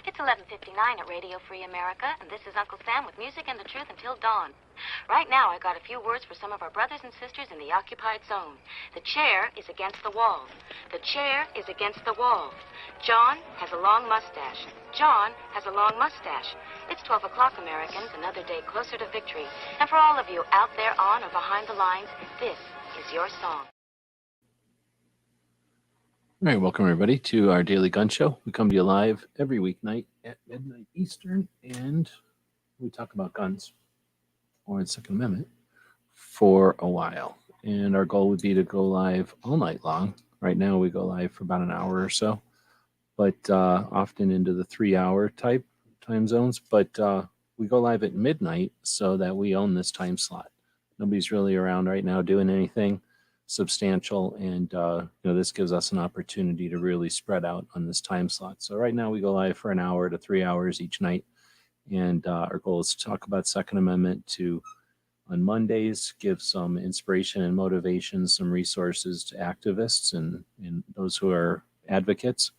It's 11:59 at Radio Free America, and this is Uncle Sam with music and the truth until dawn. Right now, I got a few words for some of our brothers and sisters in the occupied zone. The chair is against the wall. The chair is against the wall. John has a long mustache. John has a long mustache. It's 12 o'clock, Americans, another day closer to victory. And for all of you out there on or behind the lines, this is your song. All right, welcome everybody to our daily gun show. We come to you live every weeknight at midnight Eastern, and we talk about guns or the Second Amendment for a while. And our goal would be to go live all night long. Right now we go live for about an hour or so, but often into the 3-hour type time zones. But we go live at midnight so that we own this time slot. Nobody's really around right now doing anything substantial, and this gives us an opportunity to really spread out on this time slot. So right now we go live for an hour to 3 hours each night, and our goal is to talk about Second Amendment, to on Mondays give some inspiration and motivation, some resources to activists and those who are advocates.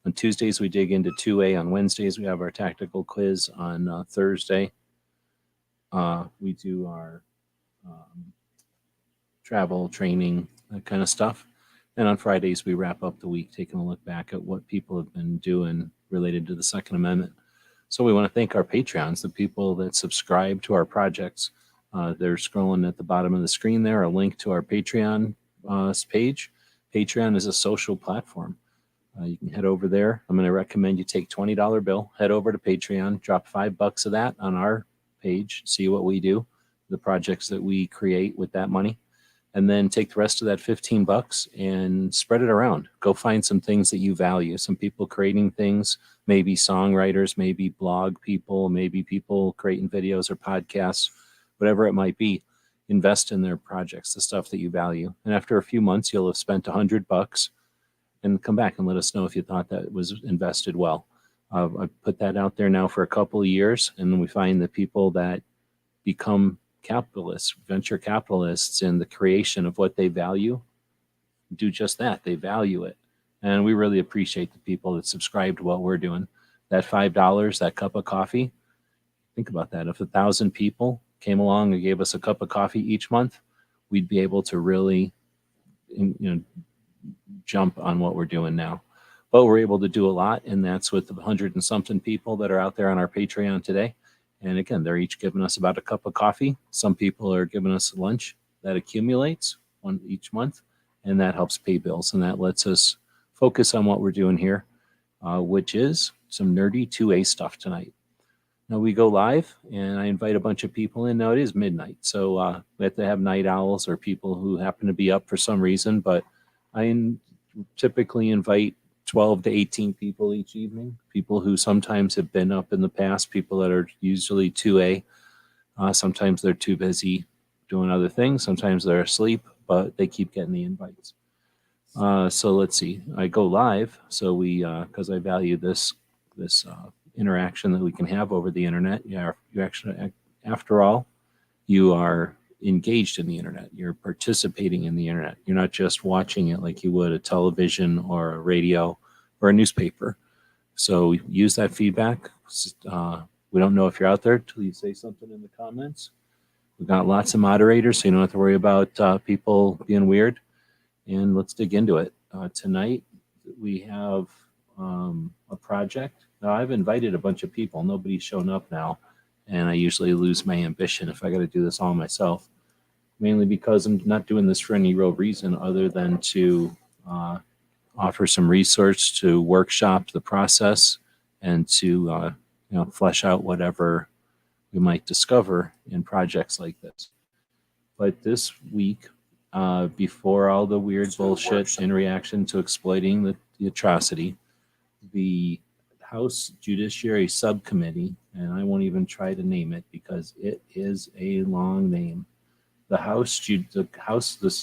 On Tuesdays we dig into 2A. On Wednesdays we have our tactical quiz. On Thursday we do our travel, training, that kind of stuff. And on Fridays, we wrap up the week taking a look back at what people have been doing related to the Second Amendment. So we want to thank our Patreons, the people that subscribe to our projects. They're scrolling at the bottom of the screen there, a link to our Patreon page. Patreon is a social platform. You can head over there. I'm going to recommend you take $20 bill, head over to Patreon, drop $5 of that on our page, see what we do, the projects that we create with that money. And then take the rest of that $15 and spread it around. Go find some things that you value. Some people creating things, maybe songwriters, maybe blog people, maybe people creating videos or podcasts, whatever it might be. Invest in their projects, the stuff that you value. And after a few months, you'll have spent $100 and come back and let us know if you thought that was invested well. I put that out there now for a couple of years, and we find that people that become capitalists, venture capitalists in the creation of what they value, do just that. They value it. And we really appreciate the people that subscribe to what we're doing. That $5, that cup of coffee, think about that. If 1,000 people came along and gave us a cup of coffee each month, we'd be able to really jump on what we're doing now. But we're able to do a lot, and that's with the 100 and something people that are out there on our Patreon today. And again, they're each giving us about a cup of coffee. Some people are giving us lunch that accumulates one each month, and that helps pay bills. And that lets us focus on what we're doing here, which is some nerdy 2A stuff tonight. Now we go live, and I invite a bunch of people in. Now it is midnight, so we have to have night owls or people who happen to be up for some reason. But I typically invite 12 to 18 people each evening. People who sometimes have been up in the past. People that are usually 2A. Sometimes they're too busy doing other things. Sometimes they're asleep, but they keep getting the invites. So let's see. I go live, so we because I value this interaction that we can have over the internet. Yeah, you actually, after all, you are engaged in the internet. You're participating in the internet. You're not just watching it like you would a television or a radio or a newspaper. So use that feedback. We don't know if you're out there till you say something in the comments. We've got lots of moderators, so you don't have to worry about people being weird. And let's dig into it. Tonight, we have a project. Now, I've invited a bunch of people. Nobody's shown up now. And I usually lose my ambition if I got to do this all myself, mainly because I'm not doing this for any real reason other than to offer some research to workshop the process and to flesh out whatever we might discover in projects like this. But this week, before all the weird bullshit in reaction to exploiting the atrocity, the House Judiciary Subcommittee, and I won't even try to name it because it is a long name. This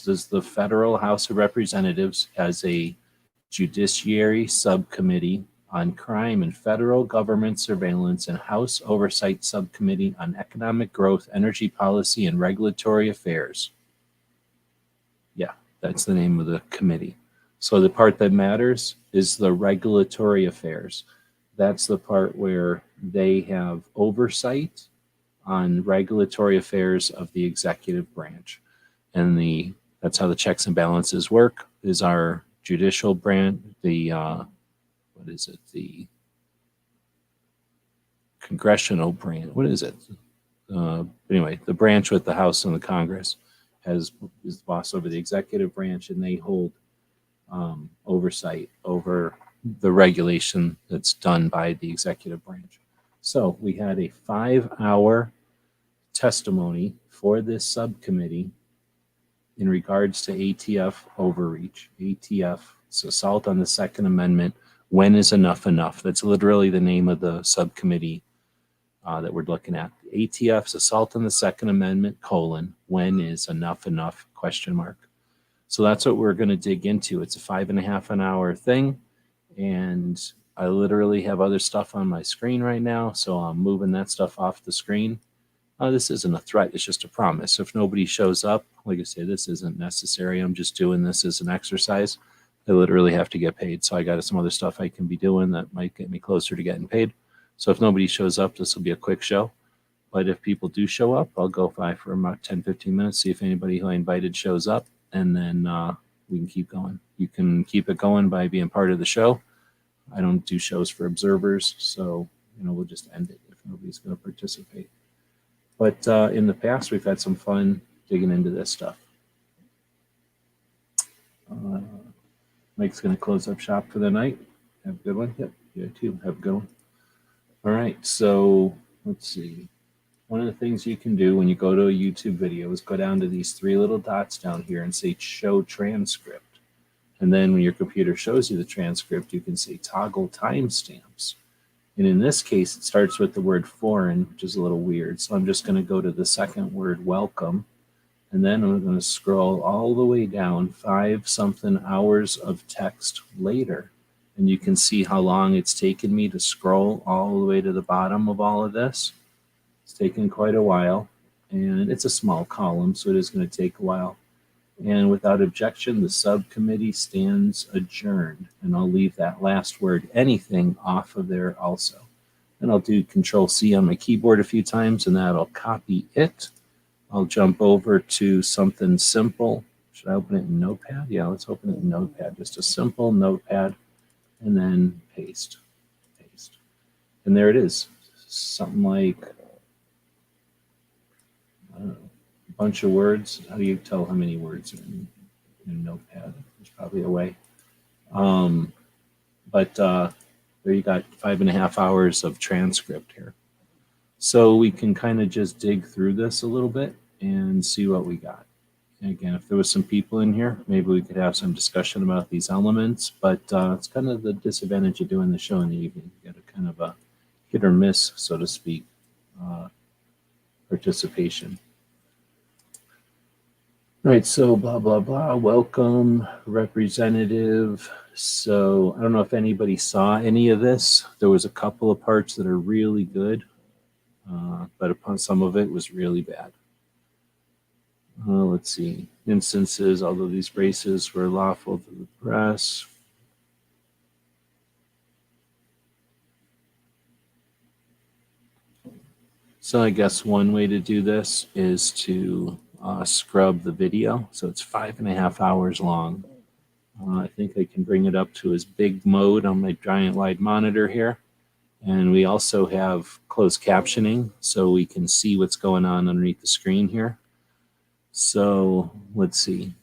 is the Federal House of Representatives as a Judiciary Subcommittee on Crime and Federal Government Surveillance and House Oversight Subcommittee on Economic Growth, Energy Policy, and Regulatory Affairs. Yeah, that's the name of the committee. So the part that matters is the regulatory affairs. That's the part where they have oversight on regulatory affairs of the executive branch. And that's how the checks and balances work, is our judicial branch, the congressional branch, anyway, the branch with the House and the Congress is the boss over the executive branch, and they hold oversight over the regulation that's done by the executive branch. So we had a 5-hour testimony for this subcommittee in regards to ATF overreach. ATF, so assault on the Second Amendment. When is enough enough? That's literally the name of the subcommittee that we're looking at. ATF's assault on the Second Amendment, when is enough enough, ? So that's what we're going to dig into. It's a 5.5 hour thing, and I literally have other stuff on my screen right now, so I'm moving that stuff off the screen. This isn't a threat, it's just a promise. If nobody shows up, like I say, this isn't necessary. I'm just doing this as an exercise. I literally have to get paid, so I got some other stuff I can be doing that might get me closer to getting paid. So if nobody shows up, this will be a quick show. But if people do show up, I'll go by for about 10-15 minutes, see if anybody who I invited shows up, and then we can keep going. You can keep it going by being part of the show. I don't do shows for observers, so we'll just end it if nobody's going to participate. But in the past, we've had some fun digging into this stuff. Mike's going to close up shop for the night. Have a good one. Yep, you too. Have a good one. All right, so let's see. One of the things you can do when you go to a YouTube video is go down to these 3 little dots down here and say show transcript. And then when your computer shows you the transcript, you can say toggle timestamps. And in this case, it starts with the word foreign, which is a little weird. So I'm just going to go to the second word, welcome. And then I'm going to scroll all the way down 5-something hours of text later. And you can see how long it's taken me to scroll all the way to the bottom of all of this. It's taken quite a while. And it's a small column, so it is going to take a while. And without objection, the subcommittee stands adjourned. And I'll leave that last word, anything, off of there also. And I'll do Control-C on my keyboard a few times, and that'll copy it. I'll jump over to something simple. Should I open it in Notepad? Yeah, let's open it in Notepad. Just a simple Notepad, and then paste. And there it is. Something like, I don't know, a bunch of words. How do you tell how many words are in Notepad? There's probably a way. But there you got 5.5 hours of transcript here. So we can kind of just dig through this a little bit and see what we got. And again, if there was some people in here, maybe we could have some discussion about these elements, but it's kind of the disadvantage of doing the show in the evening. You got a kind of a hit or miss, so to speak, participation. Right, so blah, blah, blah, welcome, representative. So I don't know if anybody saw any of this. There was a couple of parts that are really good, but upon some of it was really bad. Let's see, instances, although these braces were lawful to the press. So I guess one way to do this is to scrub the video. So it's 5.5 hours long. I think I can bring it up to as big mode on my giant wide monitor here. And we also have closed captioning, so we can see what's going on underneath the screen here. So let's see.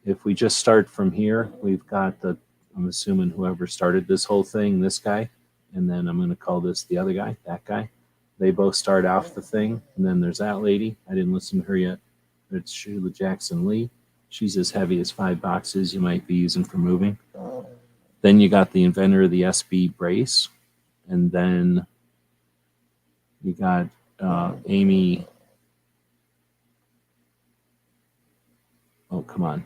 If we just start from here, we've got I'm assuming whoever started this whole thing, this guy, and then I'm going to call this the other guy, that guy. They both start off the thing, and then there's that lady. I didn't listen to her yet. It's Sheila Jackson Lee. She's as heavy as 5 boxes you might be using for moving. Then you got the inventor of the SB brace, and then you got Amy. Oh, come on.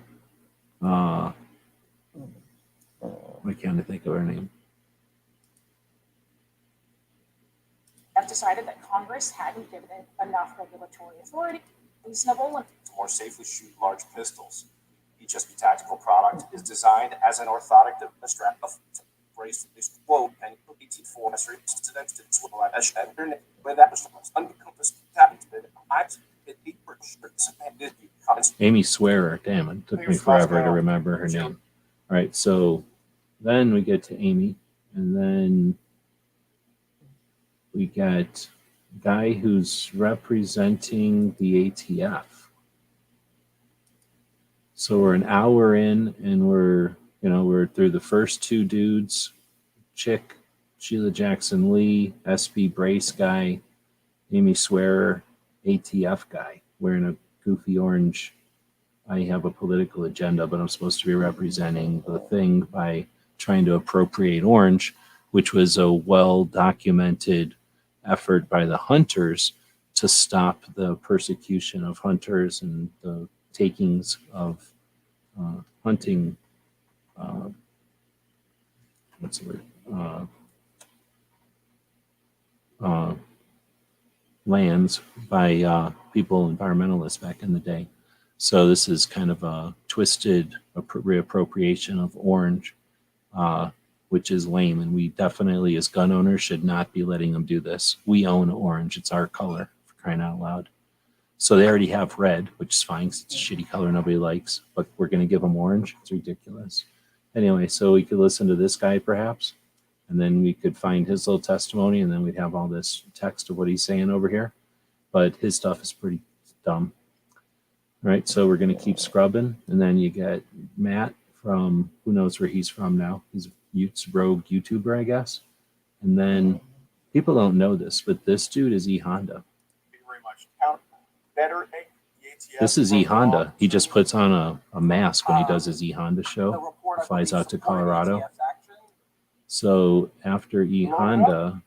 Why can't I think of her name? Have decided that Congress hadn't given it enough regulatory authority. Reasonable to more safely shoot large pistols. Each SB tactical product is designed as an orthotic to strap a brace this quote and ATF for incidents to swallow and where that was uncompassed talented. Amy Swearer, damn, it took me forever to remember her name. All right, so then we get to Amy, and then we got a guy who's representing the ATF. So we're an hour in, and we're through the first 2 dudes, chick, Sheila Jackson Lee, SB brace guy, Amy Swearer, ATF guy, wearing a goofy orange. I have a political agenda, but I'm supposed to be representing the thing by trying to appropriate orange, which was a well-documented effort by the hunters to stop the persecution of hunters and the takings of hunting. What's the word? Lands by people, environmentalists back in the day. So this is kind of a twisted reappropriation of orange, which is lame. And we definitely, as gun owners, should not be letting them do this. We own orange. It's our color, for crying out loud. So they already have red, which is fine because it's a shitty color nobody likes. But we're going to give them orange. It's ridiculous. Anyway, so we could listen to this guy perhaps. And then we could find his little testimony, and then we'd have all this text of what he's saying over here. But his stuff is pretty dumb. All right, so we're going to keep scrubbing. And then you get Matt from, who knows where he's from now. He's a rogue YouTuber, I guess. And then people don't know this, but this dude is E Honda. Thank you very much. Better This is E Honda. He just puts on a mask when he does his E Honda show. He flies out to Colorado. So after E Honda,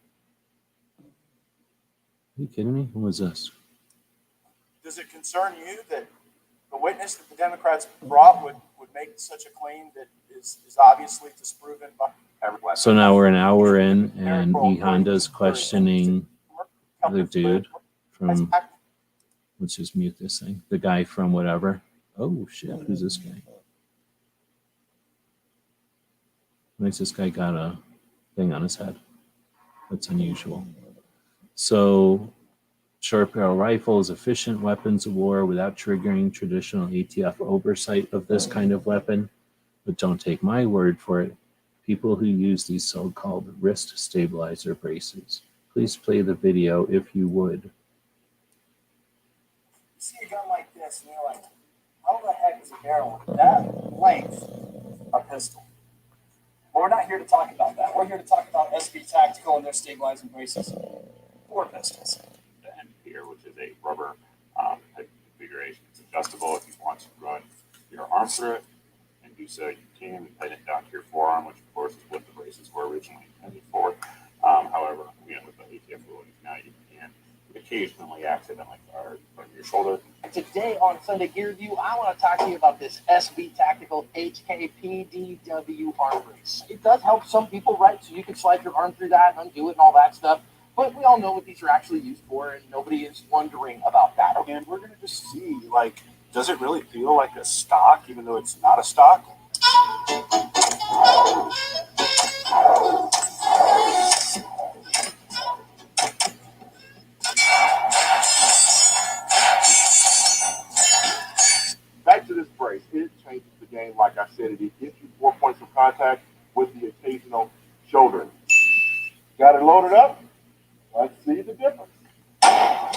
are you kidding me? Who was this? Does it concern you that the witness that the Democrats brought would make such a claim that is obviously disproven by everyone? So now we're an hour in, and E Honda's questioning the dude from, let's just mute this thing, the guy from whatever. Oh shit, who's this guy? Makes this guy got a thing on his head. That's unusual. So, short barrel rifles, efficient weapons of war without triggering traditional ATF oversight of this kind of weapon. But don't take my word for it. People who use these so-called wrist stabilizer braces. Please play the video if you would. You see a gun like this, and you're like, how the heck is a barrel with that length a pistol? But we're not here to talk about that. We're here to talk about SB Tactical and their stabilizing braces for pistols. adjustable. If you want to run your arm through it and do so, you can head it down to your forearm, which of course is what the braces were originally intended for. However, with the ATF rulings now, you can occasionally accidentally guard from your shoulder. Today on Sunday Gear Review, I want to talk to you about this SB Tactical HKPDW arm brace. It does help some people, right? So you can slide your arm through that, undo it, and all that stuff. But we all know what these are actually used for, and nobody is wondering about that. And we're going to just see, like, does it really feel like a stock, even though it's not a stock? Back to this brace, it changes the game. Like I said, it gives you 4 points of contact with the occasional shoulder. Got it loaded up? Let's see the difference.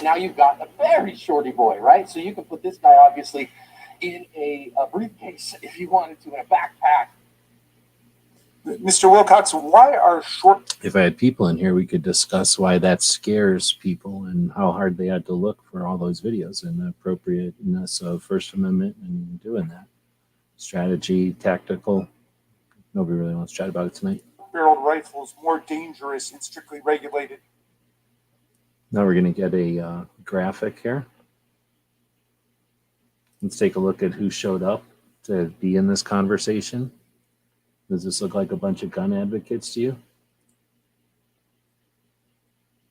Now you've got a very shorty boy, right? So you can put this guy obviously in a briefcase if you wanted to, in a backpack. Mr. Wilcox, why are short... If I had people in here, we could discuss why that scares people and how hard they had to look for all those videos and the appropriateness of First Amendment and doing that. Strategy, tactical. Nobody really wants to chat about it tonight. barreled rifles more dangerous and strictly regulated? Now we're going to get a graphic here. Let's take a look at who showed up to be in this conversation. Does this look like a bunch of gun advocates to you?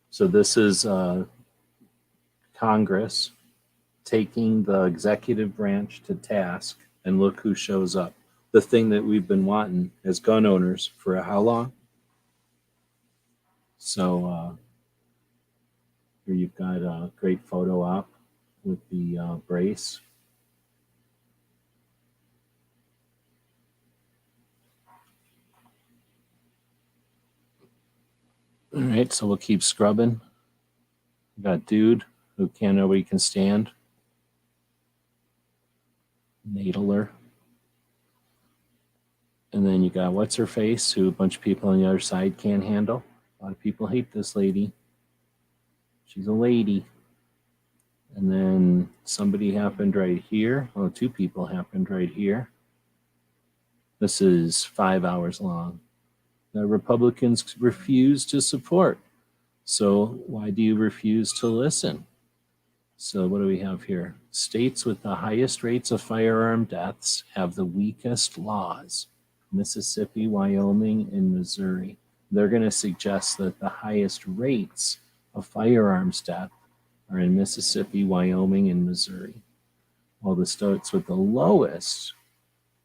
So this is Congress taking the executive branch to task, and look who shows up. The thing that we've been wanting as gun owners for how long? So here you've got a great photo op with the brace. All right, so we'll keep scrubbing. We got dude who nobody can stand. Nadler. And then you got what's her face, who a bunch of people on the other side can't handle. A lot of people hate this lady. She's a lady. And then somebody happened right here. Well, two people happened right here. This is 5 hours long. The Republicans refuse to support. So why do you refuse to listen? So what do we have here? States with the highest rates of firearm deaths have the weakest laws. Mississippi, Wyoming, and Missouri. They're going to suggest that the highest rates of firearms death are in Mississippi, Wyoming, and Missouri. While the states with the lowest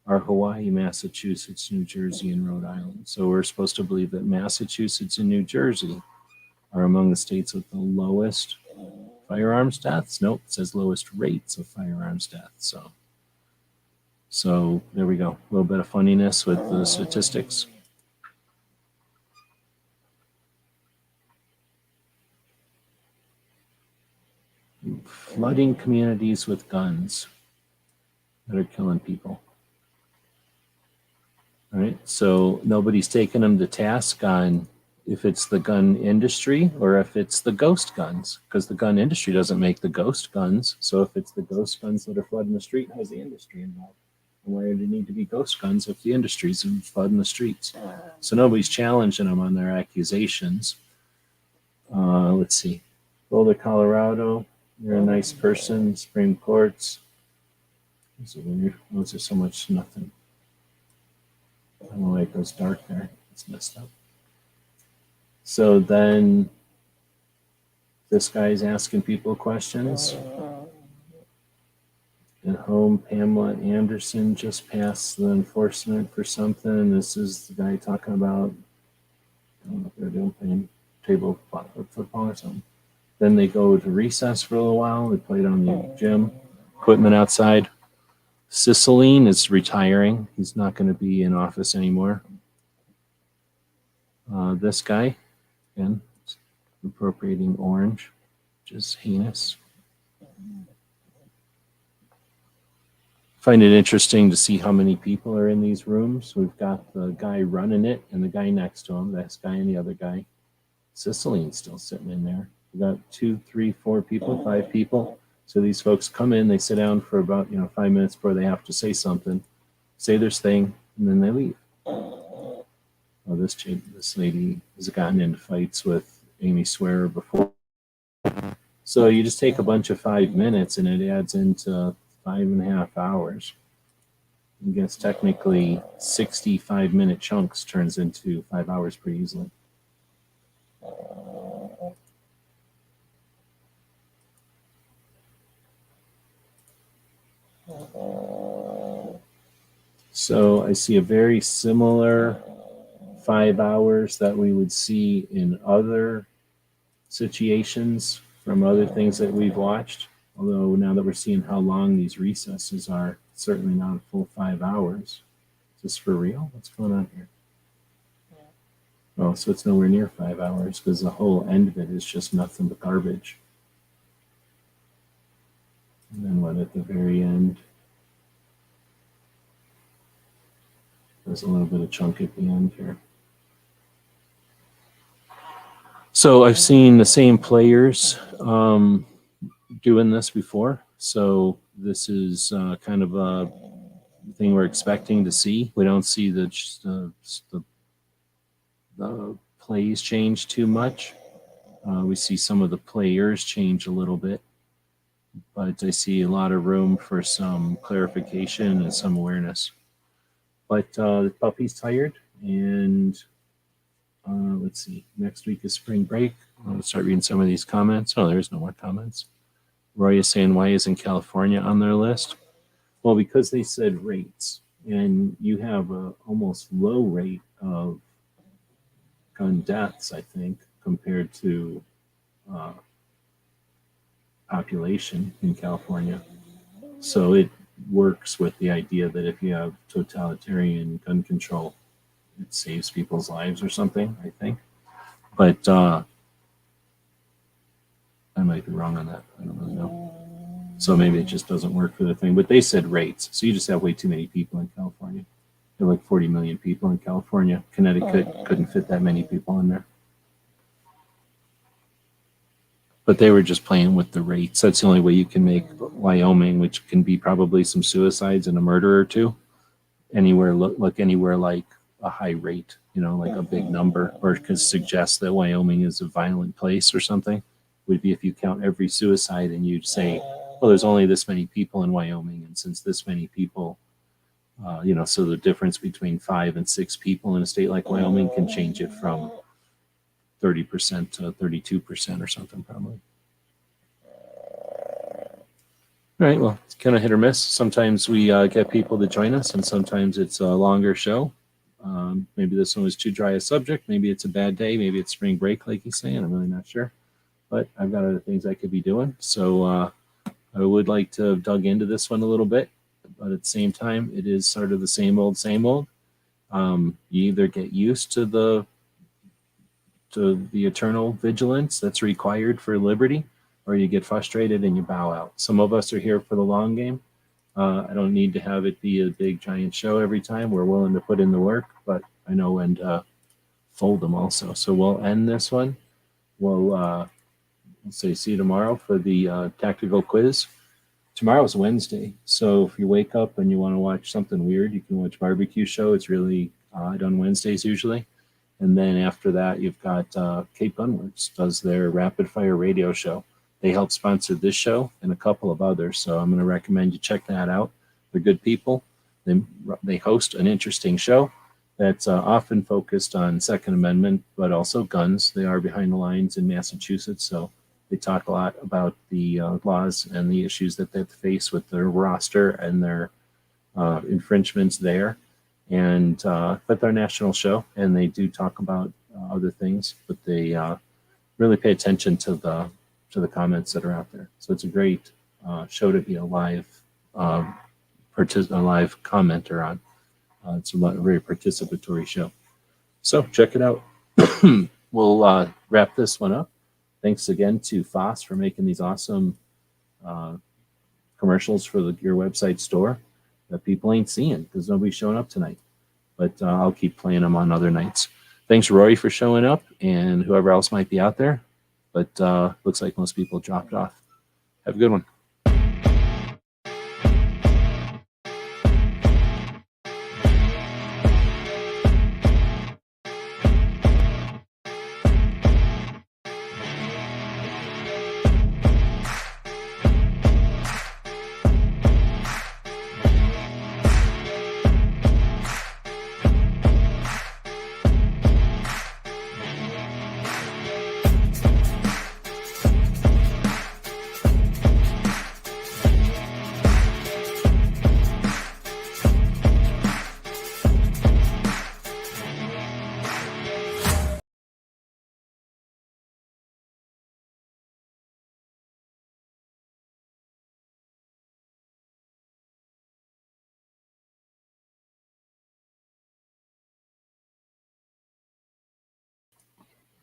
are Hawaii, Massachusetts, New Jersey, and Rhode Island. So we're supposed to believe that Massachusetts and New Jersey are among the states with the lowest firearms deaths. Nope, it says lowest rates of firearms deaths. So there we go. A little bit of funniness with the statistics. Flooding communities with guns that are killing people. All right, so nobody's taking them to task on if it's the gun industry or if it's the ghost guns, because the gun industry doesn't make the ghost guns. So if it's the ghost guns that are flooding the street, how's the industry involved? And why do they need to be ghost guns if the industry's flooding the streets? So nobody's challenging them on their accusations. Let's see. Boulder, Colorado. You're a nice person. Supreme Courts. Those are so much nothing. I don't know why it goes dark there. It's messed up. So then this guy's asking people questions. At home, Pamela Anderson just passed the enforcement for something. This is the guy talking about, I don't know if they're doing playing table football or something. Then they go to recess for a little while. They played on the gym equipment outside. Cicilline is retiring. He's not going to be in office anymore. This guy, again, appropriating orange, which is heinous. Find it interesting to see how many people are in these rooms. We've got the guy running it and the guy next to him, this guy and the other guy. Cicilline's still sitting in there. We got 2, 3, 4 people, 5 people. So these folks come in, they sit down for about 5 minutes before they have to say something, say their thing, and then they leave. Well, this lady has gotten into fights with Amy Swearer before. So you just take a bunch of 5 minutes and it adds into 5.5 hours. I guess technically 65-minute chunks turns into 5 hours pretty easily. So I see a very similar 5 hours that we would see in other situations from other things that we've watched. Although now that we're seeing how long these recesses are, certainly not a full 5 hours. Is this for real? What's going on here? Oh, so it's nowhere near 5 hours because the whole end of it is just nothing but garbage. And then what at the very end? There's a little bit of chunk at the end here. So I've seen the same players doing this before. So this is kind of a thing we're expecting to see. We don't see the plays change too much. We see some of the players change a little bit, but I see a lot of room for some clarification and some awareness. But the puppy's tired, and let's see. Next week is spring break. I'll start reading some of these comments. Oh, there's no more comments. Roy is saying, why isn't California on their list? Well, because they said rates, and you have a almost low rate of gun deaths, I think, compared to population in California. So it works with the idea that if you have totalitarian gun control, it saves people's lives or something, I think. But I might be wrong on that. I don't really know. So maybe it just doesn't work for the thing. But they said rates. So you just have way too many people in California. There are like 40 million people in California. Connecticut couldn't fit that many people in there. But they were just playing with the rates. That's the only way you can make Wyoming, which can be probably some suicides and a murder or two, anywhere look anywhere like a high rate, like a big number, or could suggest that Wyoming is a violent place or something. Would be if you count every suicide and you'd say, well, there's only this many people in Wyoming, and since this many people, so the difference between 5 and 6 people in a state like Wyoming can change it from 30% to 32% or something, probably. All right, well, it's kind of hit or miss. Sometimes we get people to join us, and sometimes it's a longer show. Maybe this one was too dry a subject. Maybe it's a bad day. Maybe it's spring break, like he's saying. I'm really not sure. But I've got other things I could be doing. So I would like to have dug into this one a little bit. But at the same time, it is sort of the same old, same old. You either get used to the eternal vigilance that's required for liberty, or you get frustrated and you bow out. Some of us are here for the long game. I don't need to have it be a big giant show every time. We're willing to put in the work, but I know when to fold them also. So we'll end this one. We'll say see you tomorrow for the tactical quiz. Tomorrow's Wednesday, so if you wake up and you want to watch something weird, you can watch Barbecue Show. It's really odd on Wednesdays usually. And then after that, you've got Cape Gunworks does their rapid fire radio show. They help sponsor this show and a couple of others. So I'm going to recommend you check that out. They're good people. They host an interesting show that's often focused on Second Amendment, but also guns. They are behind the lines in Massachusetts. So they talk a lot about the laws and the issues that they face with their roster and their infringements there. And but they're a national show, and they do talk about other things, but they really pay attention to the comments that are out there. So it's a great show to be a live commenter on. It's a very participatory show. So check it out. We'll wrap this one up. Thanks again to Foss for making these awesome commercials for your website store that people ain't seeing because nobody's showing up tonight. But I'll keep playing them on other nights. Thanks, Rory, for showing up, and whoever else might be out there. But looks like most people dropped off. Have a good one.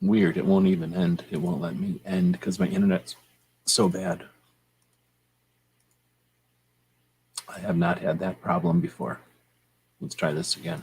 Weird. It won't even end. It won't let me end because my internet's so bad. I have not had that problem before. Let's try this again.